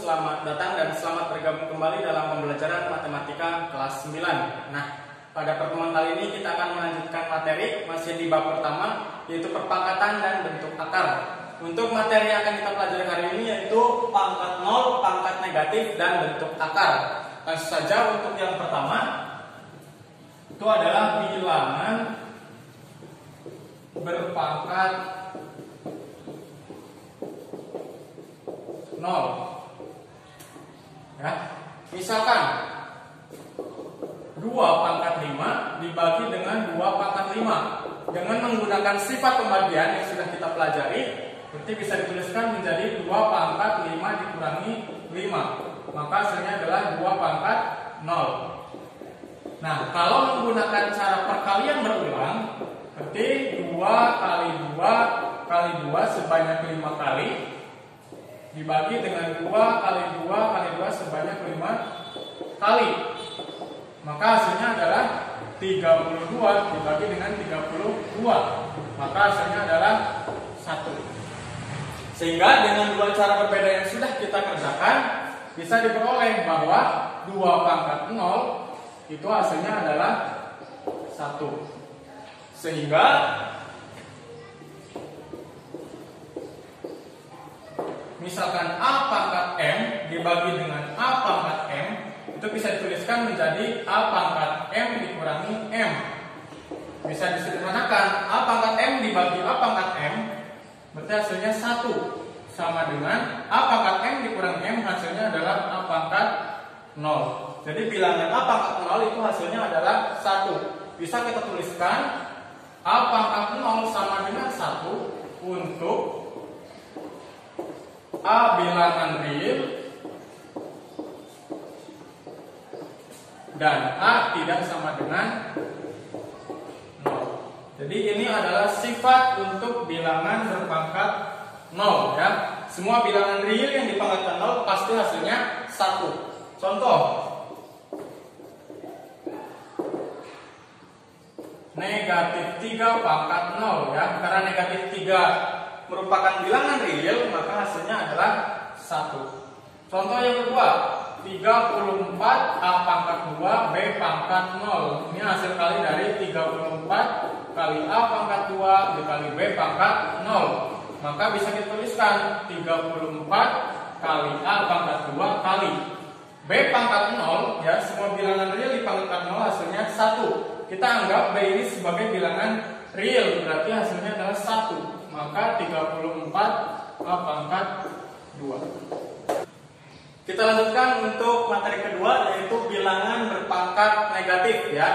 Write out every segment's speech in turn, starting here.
selamat datang dan selamat bergabung kembali dalam pembelajaran matematika kelas 9. Nah, pada pertemuan kali ini kita akan melanjutkan materi masih di bab pertama, yaitu perpangkatan dan bentuk akar. Untuk materi yang akan kita pelajari hari ini yaitu pangkat 0, pangkat negatif, dan bentuk akar. Langsung saja untuk yang pertama, itu adalah bilangan berpangkat 0. Ya, misalkan 2 pangkat 5 dibagi dengan 2 pangkat 5 dengan menggunakan sifat pembagian yang sudah kita pelajari, berarti bisa dituliskan menjadi 2 pangkat 5 dikurangi 5, maka hasilnya adalah 2 pangkat 0. Nah, kalau menggunakan cara perkalian berulang, berarti 2 kali 2 kali 2 sebanyak 5 kali dibagi dengan 2 kali 2 kali 2 sebanyak 5 kali, maka hasilnya adalah 32 dibagi dengan 32, maka hasilnya adalah 1. Sehingga dengan dua cara berbeda yang sudah kita kerjakan, bisa diperoleh bahwa 2 pangkat 0 itu hasilnya adalah 1. Sehingga misalkan A pangkat M dibagi dengan A pangkat M, itu bisa dituliskan menjadi A pangkat M dikurangi M. Bisa disederhanakan, A pangkat M dibagi A pangkat M, berarti hasilnya 1. Sama dengan A pangkat M dikurangi M, hasilnya adalah A pangkat 0. Jadi bilangan A pangkat 0 itu hasilnya adalah 1. Bisa kita tuliskan A pangkat 0 sama dengan 1 untuk A bilangan real dan A tidak sama dengan 0. Jadi ini adalah sifat untuk bilangan berpangkat 0 ya. Semua bilangan real yang dipangkatkan 0 pasti hasilnya 1. Contoh, negatif 3 pangkat 0 ya. Karena negatif 3 merupakan bilangan real, maka hasilnya adalah 1. Contoh yang kedua, 34 A pangkat 2 B pangkat 0. Ini hasil kali dari 34 kali A pangkat 2 dikali B pangkat 0. Maka bisa dituliskan 34 kali A pangkat 2 kali B pangkat 0 ya. Semua bilangan real dipangkatkan 0 hasilnya 1. Kita anggap B ini sebagai bilangan real, berarti hasilnya adalah 1. Maka 34 A pangkat 2. Kita lanjutkan untuk materi kedua, yaitu bilangan berpangkat negatif ya.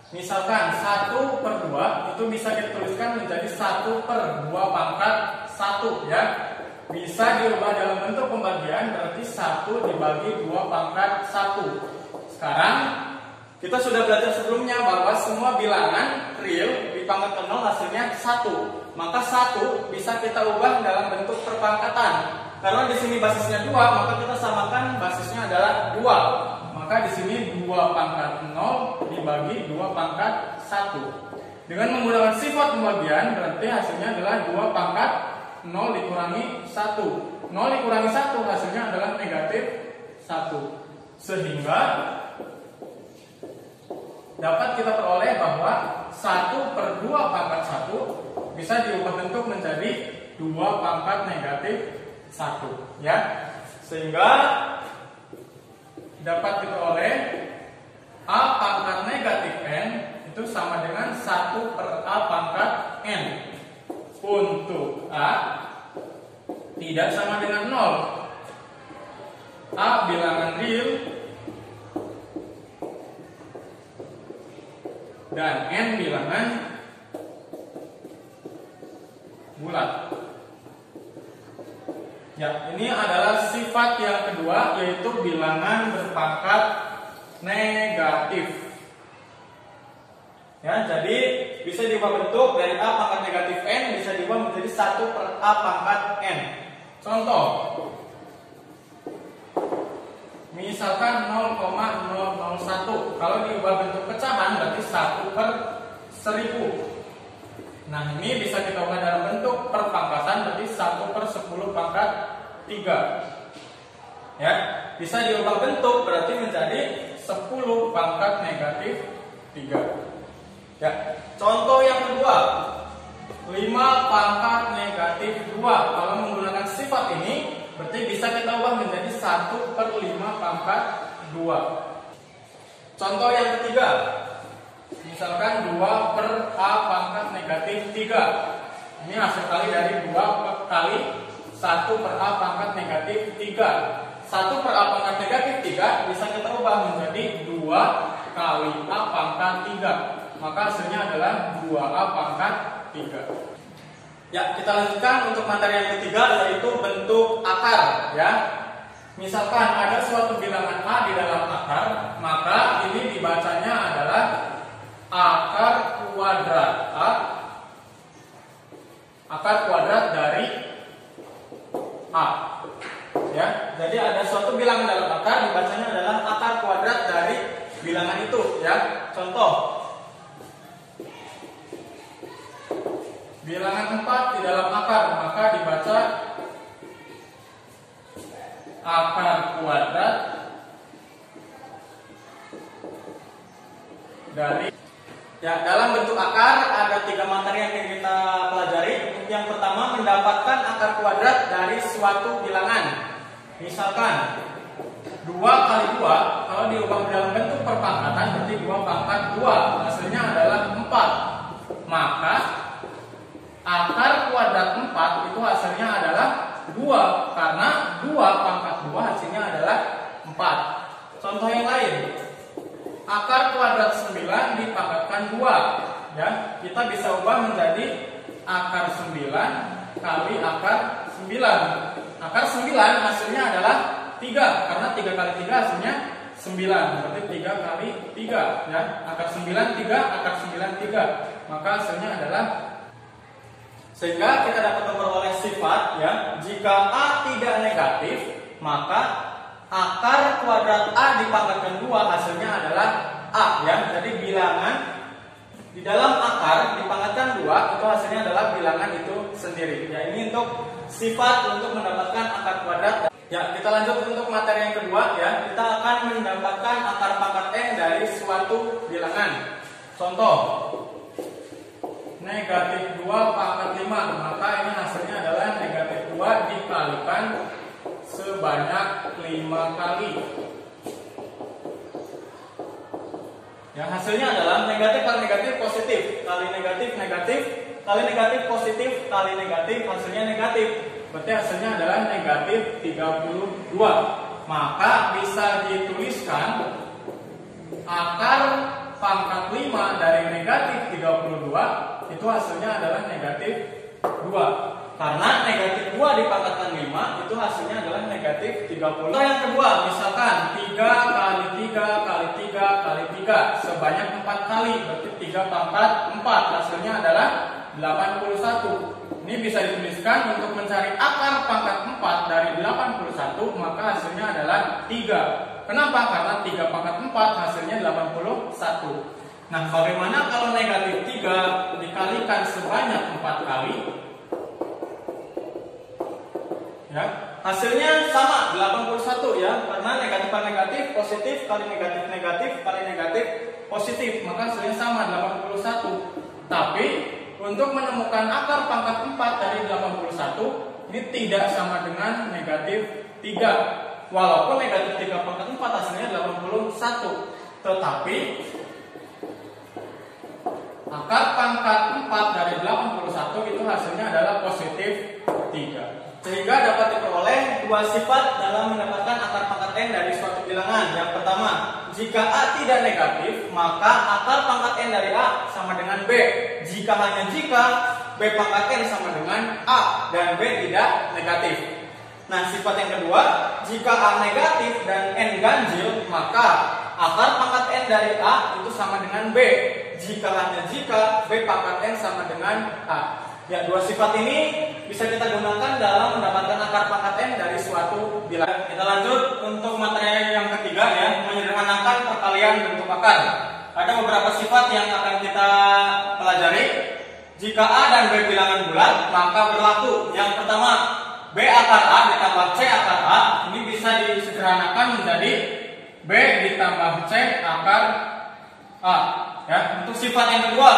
Misalkan 1/2 itu bisa dituliskan menjadi 1/2 pangkat 1 ya. Bisa diubah dalam bentuk pembagian, berarti 1 dibagi 2 pangkat 1. Sekarang kita sudah belajar sebelumnya bahwa semua bilangan real dipangkatkan 0 hasilnya 1. Maka 1 bisa kita ubah dalam bentuk perpangkatan. Karena di sini basisnya 2, maka kita samakan basisnya adalah 2. Maka di sini 2 pangkat 0 dibagi 2 pangkat 1. Dengan menggunakan sifat pembagian, berarti hasilnya adalah 2 pangkat 0 dikurangi 1. 0 dikurangi 1 hasilnya adalah negatif 1. Sehingga dapat kita peroleh bahwa 1/2 pangkat 1 bisa diubah bentuk menjadi 2 pangkat negatif 1 ya. Sehingga dapat diperoleh A pangkat negatif N itu sama dengan 1/A pangkat N. Untuk A tidak sama dengan 0. A bilangan real dan N bilangan bulat. Ya, ini adalah sifat yang kedua, yaitu bilangan berpangkat negatif. Ya, jadi bisa diubah bentuk dari A pangkat negatif N bisa diubah menjadi 1/A pangkat N. Contoh, misalkan 0,001. Kalau diubah bentuk pecahan berarti 1/1000. Nah, ini bisa kita ubah dalam bentuk perpangkatan, berarti 1/10 pangkat 3. Ya, bisa diubah bentuk berarti menjadi 10 pangkat negatif 3. Ya, contoh yang kedua, 5 pangkat negatif 2. Kalau menggunakan sifat ini berarti bisa kita ubah menjadi 1/5 pangkat 2. Contoh yang ketiga, misalkan 2/A pangkat negatif 3. Ini hasil kali dari 2 kali 1/A pangkat negatif 3. 1/A pangkat negatif 3 bisa kita ubah menjadi 2 kali A pangkat 3. Maka hasilnya adalah 2A pangkat 3. Ya, kita lanjutkan untuk materi yang ketiga, yaitu bentuk akar. Ya, misalkan ada suatu bilangan A di dalam akar, maka ini dibacanya adalah akar kuadrat A, akar kuadrat dari A. Ya, jadi ada suatu bilangan dalam akar, dibacanya adalah akar kuadrat dari bilangan itu. Ya, contoh, bilangan 4 di dalam akar, maka dibaca akar kuadrat dari. Ya, dalam bentuk akar ada 3 materi yang akan kita pelajari. Yang pertama, mendapatkan akar kuadrat dari suatu bilangan. Misalkan 2 kali 2, kalau diubah dalam bentuk perpangkatan berarti 2 pangkat 2, hasilnya adalah 4. Maka akar kuadrat 4 itu hasilnya adalah 2, karena 2 pangkat 2 hasilnya adalah 4. Contoh yang lain, akar kuadrat 9 dipangkatkan 2. Ya, kita bisa ubah menjadi akar 9 kali akar 9. Akar 9 hasilnya adalah 3, karena 3 kali 3 hasilnya 9, berarti 3 kali 3. Ya, akar 9 3, akar 9 3, maka hasilnya adalah. Sehingga kita dapat memperoleh sifat, ya, jika A tidak negatif, maka akar kuadrat A dipangkatkan 2 hasilnya adalah A. Ya, jadi bilangan di dalam akar dipangkatkan 2 itu hasilnya adalah bilangan itu sendiri. Ya, ini untuk sifat untuk mendapatkan akar kuadrat. Ya, kita lanjut untuk materi yang kedua. Ya, kita akan mendapatkan akar pangkat N dari suatu bilangan. Contoh, negatif 2 pangkat 5, maka ini hasilnya adalah negatif 2 dikalikan sebanyak 5 kali. Yang hasilnya adalah negatif kali negatif positif, kali negatif negatif, kali negatif positif, kali negatif, hasilnya negatif. Berarti hasilnya adalah negatif 32. Maka bisa dituliskan akar pangkat 5 dari negatif 32 itu hasilnya adalah negatif 2. Karena negatif 2 dipangkatkan 5 itu hasilnya adalah negatif 30. Yang kedua, misalkan 3 kali 3 kali 3 kali 3 sebanyak 4 kali, berarti 3 pangkat 4 hasilnya adalah 81. Ini bisa dituliskan untuk mencari akar pangkat 4 dari 81, maka hasilnya adalah 3. Kenapa? Karena 3 pangkat 4 hasilnya 81. Nah, bagaimana kalau negatif 3 dikalikan sebanyak 4 kali? Ya, hasilnya sama 81, ya, karena negatif kali negatif positif kali negatif negatif kali negatif positif, maka hasilnya sama 81. Tapi untuk menemukan akar pangkat 4 dari 81 ini tidak sama dengan negatif 3. Walaupun negatif 3 pangkat 4 hasilnya 81, tetapi akar pangkat 4 dari 81 itu hasilnya adalah positif 3. Sehingga dapat diperoleh 2 sifat dalam mendapatkan akar pangkat N dari suatu bilangan. Yang pertama, jika A tidak negatif, maka akar pangkat N dari A sama dengan B. Jika hanya jika B pangkat N sama dengan A dan B tidak negatif. Nah, sifat yang kedua, jika A negatif dan N ganjil, maka akar pangkat N dari A itu sama dengan B. Jika hanya jika B pangkat N sama dengan A. Ya, 2 sifat ini bisa kita gunakan dalam mendapatkan akar pangkat N dari suatu bilangan. Kita lanjut untuk materi yang ketiga, ya, menyederhanakan perkalian bentuk akar. Ada beberapa sifat yang akan kita pelajari. Jika A dan B bilangan bulat, maka berlaku. Yang pertama, B akar A ditambah C akar A, ini bisa disederhanakan menjadi B ditambah C akar A. Ya, untuk sifat yang kedua,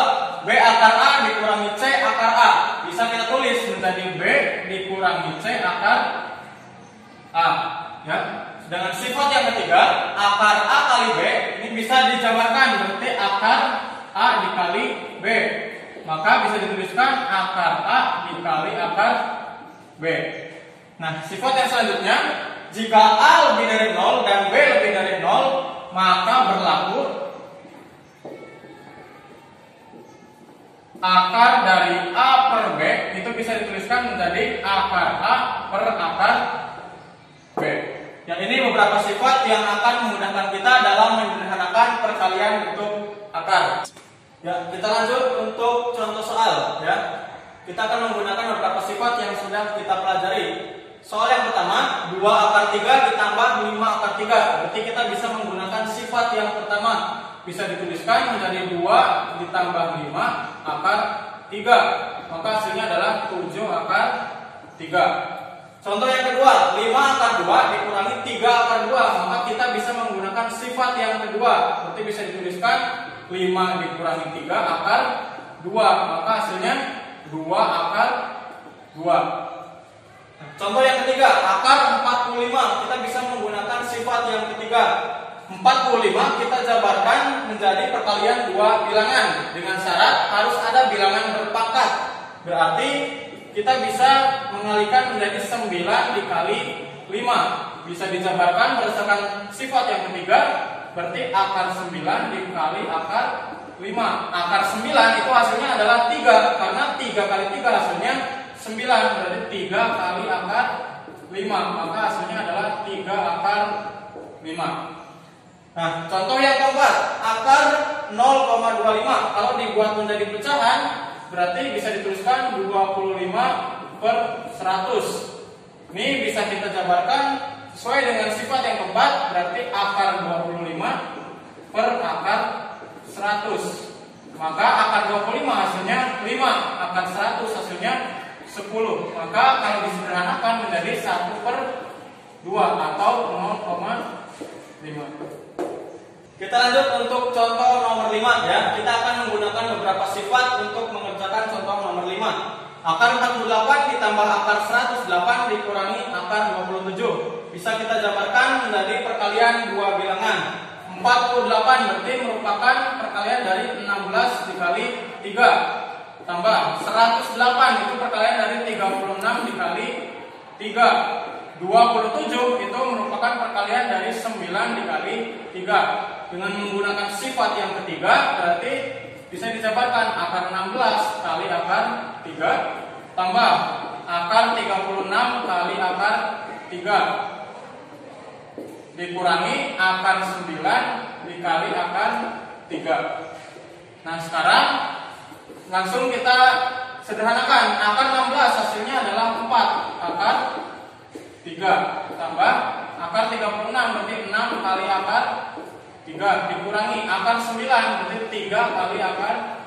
B akar A dikurangi C akar A. Bisa kita tulis menjadi B dikurangi C akar A. Ya. Dengan sifat yang ketiga, akar A kali B ini bisa dijabarkan, berarti akar A dikali B. Maka bisa dituliskan akar A dikali akar B. Nah, sifat yang selanjutnya, jika A lebih dari 0 dan B lebih dari 0, maka berlaku akar dari A per B itu bisa dituliskan menjadi akar A per akar B. Yang ini beberapa sifat yang akan memudahkan kita dalam menyederhanakan perkalian bentuk akar. Ya, kita lanjut untuk contoh soal. Ya, kita akan menggunakan beberapa sifat yang sudah kita pelajari. Soal yang pertama, 2 akar 3 ditambah 5 akar 3. Berarti kita bisa menggunakan sifat yang pertama. Bisa dituliskan menjadi 2 ditambah 5 akar 3. Maka hasilnya adalah 7 akar 3. Contoh yang kedua, 5 akar 2 dikurangi 3 akar 2. Maka kita bisa menggunakan sifat yang kedua. Berarti bisa dituliskan 5 dikurangi 3 akar 2. Maka hasilnya 2 akar 2. Contoh yang ketiga, akar 45. Kita bisa menggunakan sifat yang ketiga. 45 kita jabarkan menjadi perkalian dua bilangan dengan syarat harus ada bilangan berpangkat. Berarti kita bisa mengalikan menjadi 9 dikali 5. Bisa dijabarkan berdasarkan sifat yang ketiga. Berarti akar 9 dikali akar 5. Akar 9 itu hasilnya adalah 3. Karena 3 kali 3 hasilnya 9. Berarti 3 kali akar 5. Maka hasilnya adalah 3 akar 5. Nah, contoh yang keempat, akar 0,25. Kalau dibuat menjadi pecahan, berarti bisa dituliskan 25 per 100. Ini bisa kita jabarkan sesuai dengan sifat yang keempat, berarti akar 25 per akar 100. Maka akar 25 hasilnya 5, akar 100 hasilnya 10. Maka kalau disederhanakan menjadi 1 per 2 atau 0,5. Kita lanjut untuk contoh nomor 5 ya. Kita akan menggunakan beberapa sifat untuk mengerjakan contoh nomor 5. Akar 48 ditambah akar 108 dikurangi akar 27. Bisa kita jabarkan menjadi perkalian dua bilangan. 48 berarti merupakan perkalian dari 16 dikali 3. Tambah 108 itu perkalian dari 36 dikali 3. 27 itu merupakan perkalian dari 9 dikali 3. Dengan menggunakan sifat yang ketiga berarti bisa dijabarkan akar 16 kali akar 3 tambah akar 36 kali akar 3 dikurangi akar 9 dikali akar 3. Nah, sekarang langsung kita sederhanakan. Akar 16 hasilnya adalah 4 akar 3 tambah akar 36 berarti 6 kali akar 3 dikurangi akar 9 berarti 3 kali akar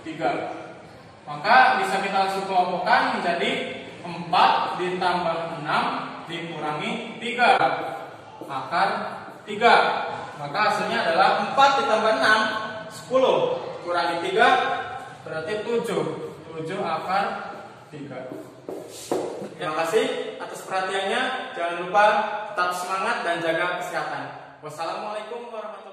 3. Maka bisa kita langsung kelompokkan menjadi 4 ditambah 6 dikurangi 3 akar 3. Maka hasilnya adalah 4 ditambah 6 10 kurangi 3 berarti 7 akar 3. Terima kasih atas perhatiannya. Jangan lupa tetap semangat dan jaga kesehatan. Wassalamualaikum warahmatullahi wabarakatuh.